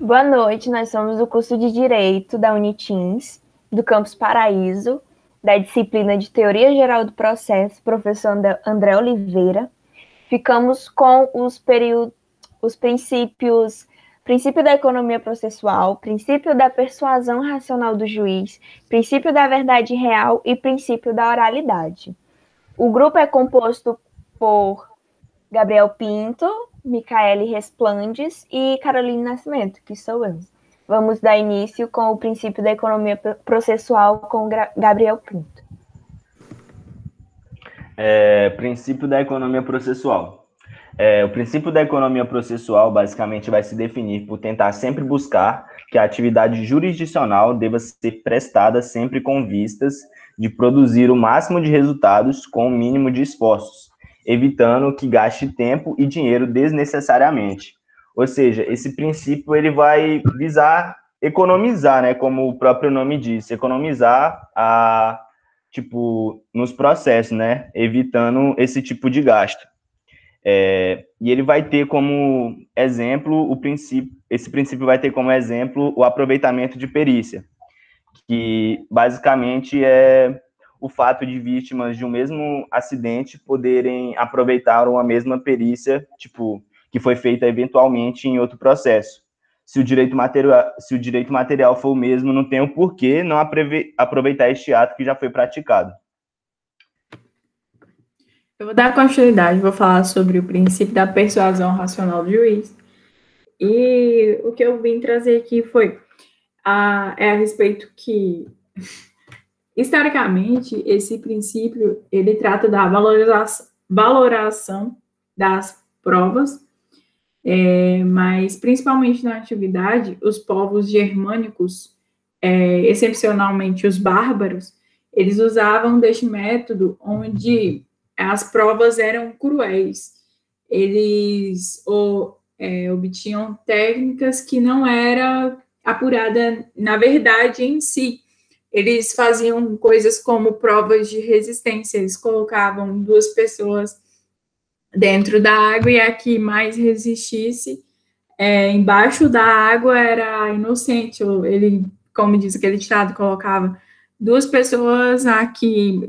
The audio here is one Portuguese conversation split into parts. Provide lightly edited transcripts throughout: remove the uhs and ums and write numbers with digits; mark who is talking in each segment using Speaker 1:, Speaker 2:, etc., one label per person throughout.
Speaker 1: Boa noite, nós somos do curso de Direito da Unitins, do Campus Paraíso, da disciplina de Teoria Geral do Processo, professor André Oliveira. Ficamos com os princípios, princípio da economia processual, princípio da persuasão racional do juiz, princípio da verdade real e princípio da oralidade. O grupo é composto por Gabriel Pinto, Micaele Resplandes e Caroline Nascimento, que sou eu. Vamos dar início com o princípio da economia processual com Gabriel Pinto.
Speaker 2: Princípio da economia processual. O princípio da economia processual basicamente vai se definir por tentar sempre buscar que a atividade jurisdicional deva ser prestada sempre com vistas de produzir o máximo de resultados com o mínimo de esforços, evitando que gaste tempo e dinheiro desnecessariamente. Ou seja, esse princípio ele vai visar economizar, né, como o próprio nome diz, economizar nos processos, né, evitando esse tipo de gasto. E ele vai ter como exemplo esse princípio vai ter como exemplo o aproveitamento de perícia, que basicamente é o fato de vítimas de um mesmo acidente poderem aproveitar uma mesma perícia, que foi feita eventualmente em outro processo. Se o direito material for o mesmo, não tem o porquê não aproveitar este ato que já foi praticado.
Speaker 3: Eu vou dar continuidade, vou falar sobre o princípio da persuasão racional do juiz. E o que eu vim trazer aqui foi a respeito que, historicamente, esse princípio, ele trata da valoração das provas, mas, principalmente na antiguidade, os povos germânicos, excepcionalmente os bárbaros, eles usavam deste método onde as provas eram cruéis. Eles obtinham técnicas que não era apurada na verdade em si. Eles faziam coisas como provas de resistência. Eles colocavam duas pessoas dentro da água e a que mais resistisse embaixo da água era inocente. Ele, como diz aquele ditado, colocava duas pessoas,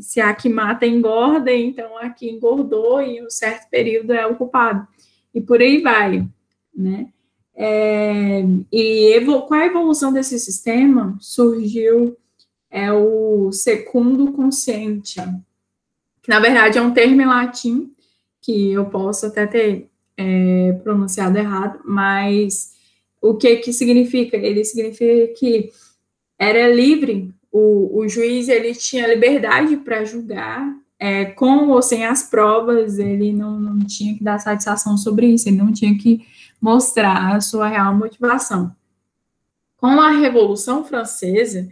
Speaker 3: se a que mata engorda, então a que engordou em um certo período é o culpado. E por aí vai, né? Com a evolução desse sistema, surgiu o secundo consciente, que na verdade é um termo em latim, que eu posso até ter pronunciado errado, mas o que significa? Ele significa que era livre, o juiz ele tinha liberdade para julgar, com ou sem as provas, ele não tinha que dar satisfação sobre isso, ele não tinha que mostrar a sua real motivação. Com a Revolução Francesa,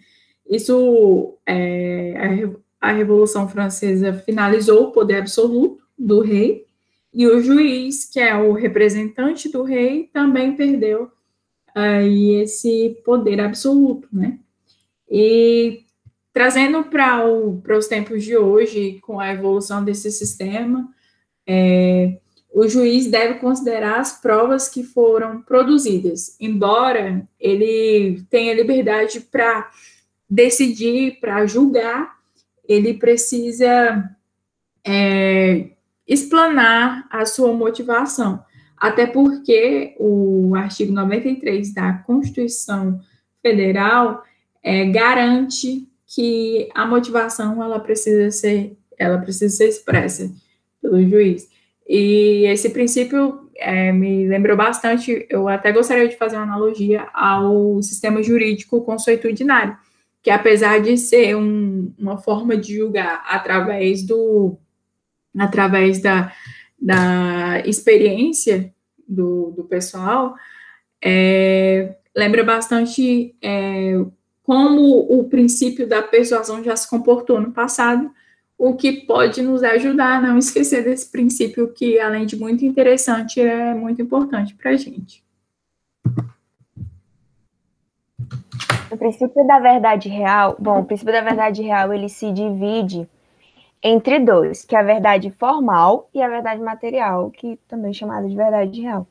Speaker 3: a Revolução Francesa finalizou o poder absoluto do rei, e o juiz, que é o representante do rei, também perdeu esse poder absoluto, né? E trazendo para os tempos de hoje, com a evolução desse sistema, o juiz deve considerar as provas que foram produzidas, embora ele tenha liberdade para decidir, para julgar, ele precisa explanar a sua motivação, até porque o artigo 93 da Constituição Federal garante que a motivação ela precisa ser expressa pelo juiz. E esse princípio me lembrou bastante, eu até gostaria de fazer uma analogia ao sistema jurídico consuetudinário, que apesar de ser uma forma de julgar através da experiência do pessoal, lembra bastante como o princípio da persuasão já se comportou no passado, o que pode nos ajudar a não esquecer desse princípio que, além de muito interessante, é muito importante para a gente.
Speaker 1: O princípio da verdade real, o princípio da verdade real, ele se divide entre dois, que é a verdade formal e a verdade material, que também é chamada de verdade real.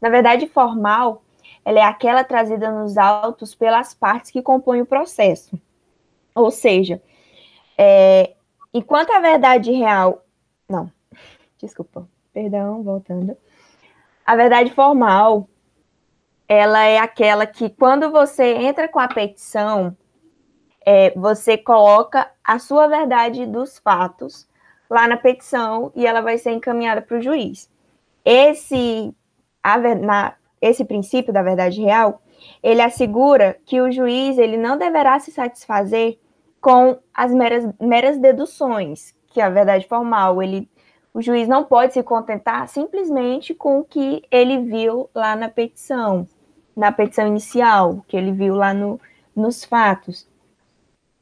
Speaker 1: Na verdade formal, ela é aquela trazida nos autos pelas partes que compõem o processo. Ou seja, enquanto a verdade real... Não, desculpa, perdão, voltando. A verdade formal, ela é aquela que, quando você entra com a petição, você coloca a sua verdade dos fatos lá na petição e ela vai ser encaminhada para o juiz. Esse princípio da verdade real, ele assegura que o juiz ele não deverá se satisfazer com as meras deduções, que a verdade formal, o juiz não pode se contentar simplesmente com o que ele viu lá na petição inicial, que ele viu lá nos fatos.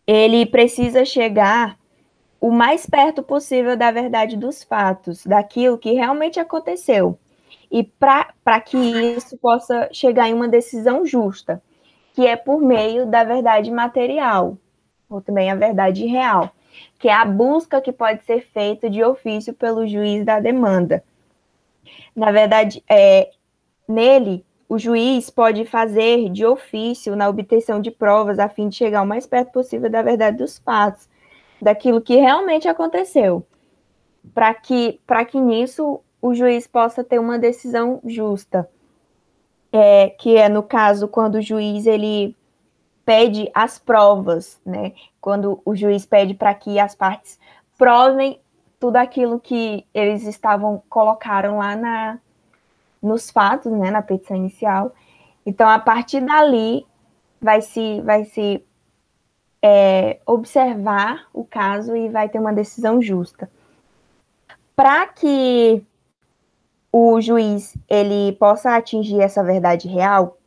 Speaker 1: Ele precisa chegar o mais perto possível da verdade dos fatos, daquilo que realmente aconteceu. E para que isso possa chegar em uma decisão justa, que é por meio da verdade material, ou também a verdade real, que é a busca que pode ser feita de ofício pelo juiz da demanda. Na verdade, nele, o juiz pode fazer de ofício na obtenção de provas a fim de chegar o mais perto possível da verdade dos fatos, daquilo que realmente aconteceu, para que nisso o juiz possa ter uma decisão justa, que é no caso quando o juiz ele pede as provas, né? Quando o juiz pede para que as partes provem tudo aquilo que eles colocaram lá nos fatos, né, na petição inicial. Então, a partir dali, vai se observar o caso e vai ter uma decisão justa. Para que o juiz ele possa atingir essa verdade real,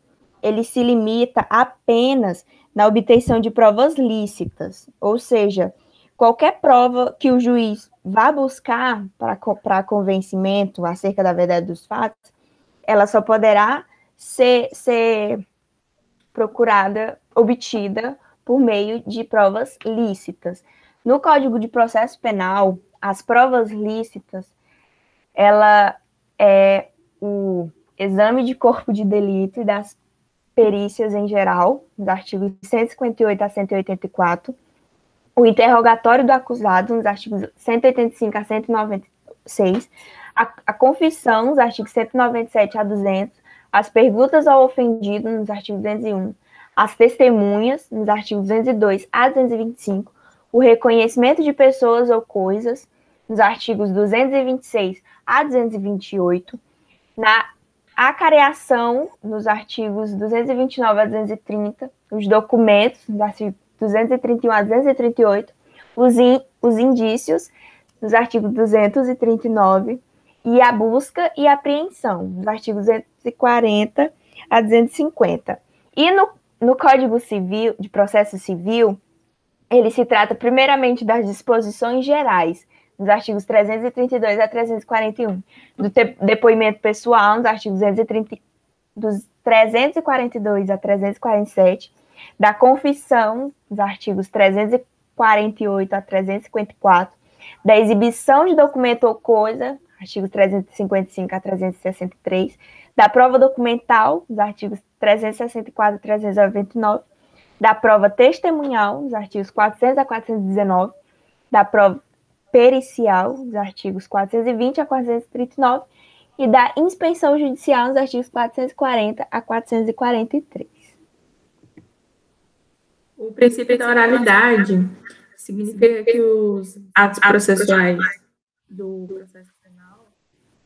Speaker 1: ele se limita apenas na obtenção de provas lícitas, ou seja, qualquer prova que o juiz vá buscar para convencimento acerca da verdade dos fatos, ela só poderá ser obtida por meio de provas lícitas. No Código de Processo Penal, as provas lícitas, ela é o exame de corpo de delito e das perícias em geral, nos artigos 158 a 184, o interrogatório do acusado, nos artigos 185 a 196, a confissão, nos artigos 197 a 200, as perguntas ao ofendido, nos artigos 201, as testemunhas, nos artigos 202 a 225, o reconhecimento de pessoas ou coisas, nos artigos 226 a 228, na acareação, nos artigos 229 a 230, os documentos, nos artigos 231 a 238, os indícios, nos artigos 239, e a busca e apreensão, nos artigos 240 a 250. E no Código Civil, de Processo Civil, ele se trata primeiramente das disposições gerais, nos artigos 332 a 341, do depoimento pessoal, nos artigos 342 a 347, da confissão, nos artigos 348 a 354, da exibição de documento ou coisa, artigos 355 a 363, da prova documental, nos artigos 364 a 399, da prova testemunhal, nos artigos 400 a 419, da prova pericial, nos artigos 420 a 439, e da inspeção judicial, nos artigos 440 a 443.
Speaker 3: O princípio da oralidade significa que os atos processuais do processo penal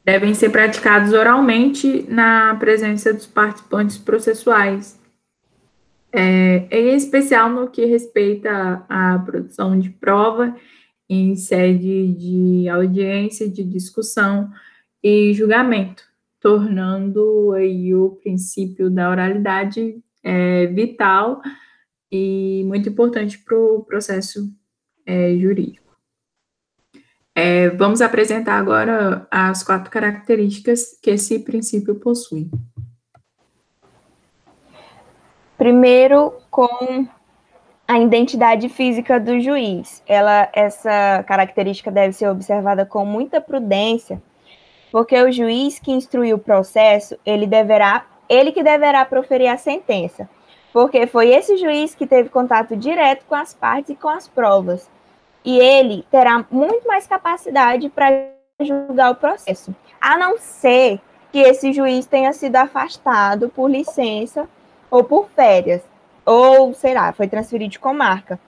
Speaker 3: devem ser praticados oralmente na presença dos participantes processuais, em especial no que respeita à produção de prova em sede de audiência, de discussão e julgamento, tornando aí o princípio da oralidade vital e muito importante para o processo jurídico. Vamos apresentar agora as 4 características que esse princípio possui.
Speaker 1: Primeiro, com a identidade física do juiz. Essa característica deve ser observada com muita prudência, porque o juiz que instrui o processo, ele deverá ele que deverá proferir a sentença, porque foi esse juiz que teve contato direto com as partes e com as provas. E ele terá muito mais capacidade para julgar o processo, a não ser que esse juiz tenha sido afastado por licença ou por férias, ou, sei lá, foi transferido de comarca.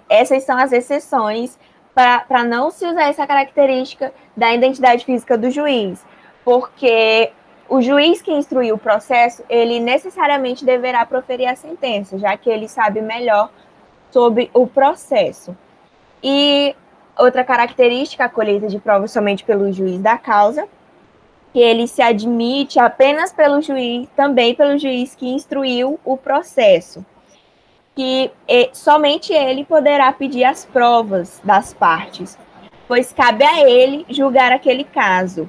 Speaker 1: Essas são as exceções para não se usar essa característica da identidade física do juiz, porque o juiz que instruiu o processo, ele necessariamente deverá proferir a sentença, já que ele sabe melhor sobre o processo. E outra característica, a colheita de provas somente pelo juiz da causa, que ele se admite apenas pelo juiz, também pelo juiz que instruiu o processo, que somente ele poderá pedir as provas das partes, pois cabe a ele julgar aquele caso,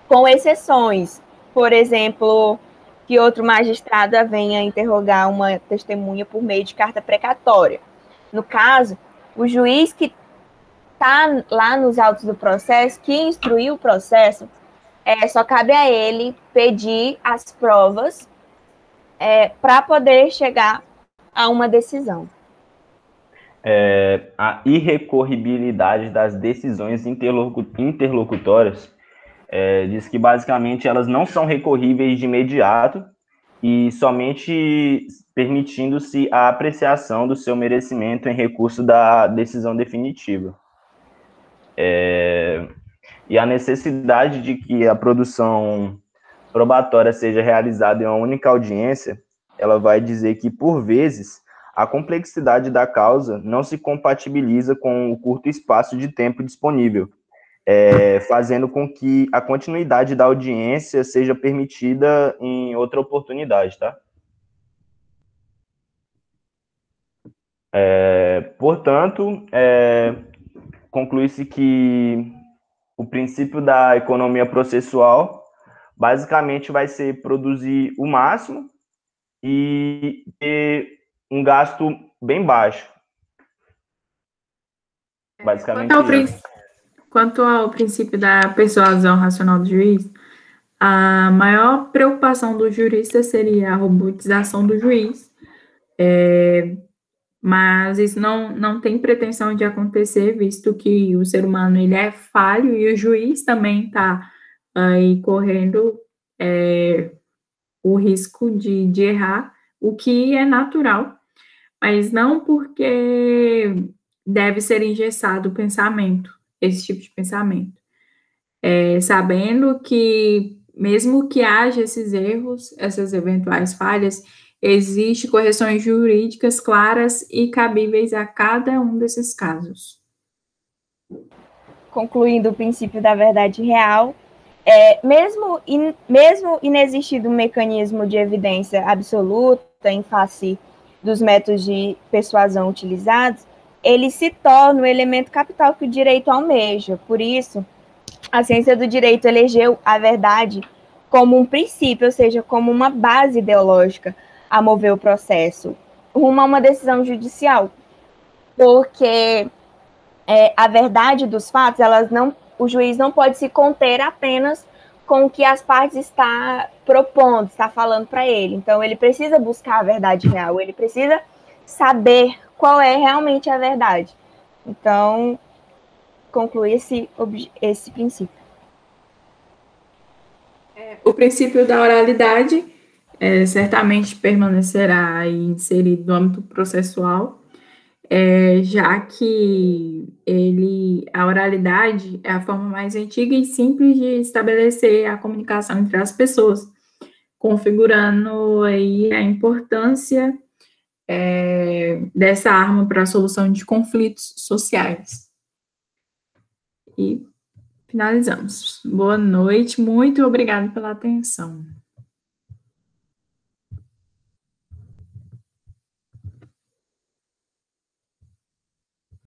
Speaker 1: com exceções, por exemplo, que outro magistrado venha interrogar uma testemunha por meio de carta precatória. No caso, o juiz que está lá nos autos do processo, que instruiu o processo, só cabe a ele pedir as provas para poder chegar a uma decisão.
Speaker 2: A irrecorribilidade das decisões interlocutórias diz que, basicamente, elas não são recorríveis de imediato e somente permitindo-se a apreciação do seu merecimento em recurso da decisão definitiva. E a necessidade de que a produção probatória seja realizada em uma única audiência, ela vai dizer que, por vezes, a complexidade da causa não se compatibiliza com o curto espaço de tempo disponível, fazendo com que a continuidade da audiência seja permitida em outra oportunidade, tá? Portanto, conclui-se que o princípio da economia processual basicamente vai ser produzir o máximo e ter um gasto bem baixo. Basicamente isso.
Speaker 3: Quanto ao princípio da persuasão racional do juiz, a maior preocupação do jurista seria a robotização do juiz, mas isso não tem pretensão de acontecer, visto que o ser humano ele é falho e o juiz também está aí correndo o risco de errar, o que é natural, mas não porque deve ser engessado o pensamento, esse tipo de pensamento. Sabendo que, mesmo que haja esses erros, essas eventuais falhas, existem correções jurídicas claras e cabíveis a cada um desses casos.
Speaker 1: Concluindo o princípio da verdade real, mesmo inexistindo um mecanismo de evidência absoluta em face dos métodos de persuasão utilizados, ele se torna o elemento capital que o direito almeja. Por isso, a ciência do direito elegeu a verdade como um princípio, ou seja, como uma base ideológica a mover o processo rumo a uma decisão judicial, porque a verdade dos fatos, o juiz não pode se conter apenas com o que as partes está propondo, está falando para ele. Então, ele precisa buscar a verdade real, ele precisa saber qual é realmente a verdade. Então, conclui esse princípio.
Speaker 3: O princípio da oralidade certamente permanecerá inserido no âmbito processual, já que a oralidade é a forma mais antiga e simples de estabelecer a comunicação entre as pessoas, configurando aí a importância dessa arma para a solução de conflitos sociais. E finalizamos. Boa noite, muito obrigada pela atenção.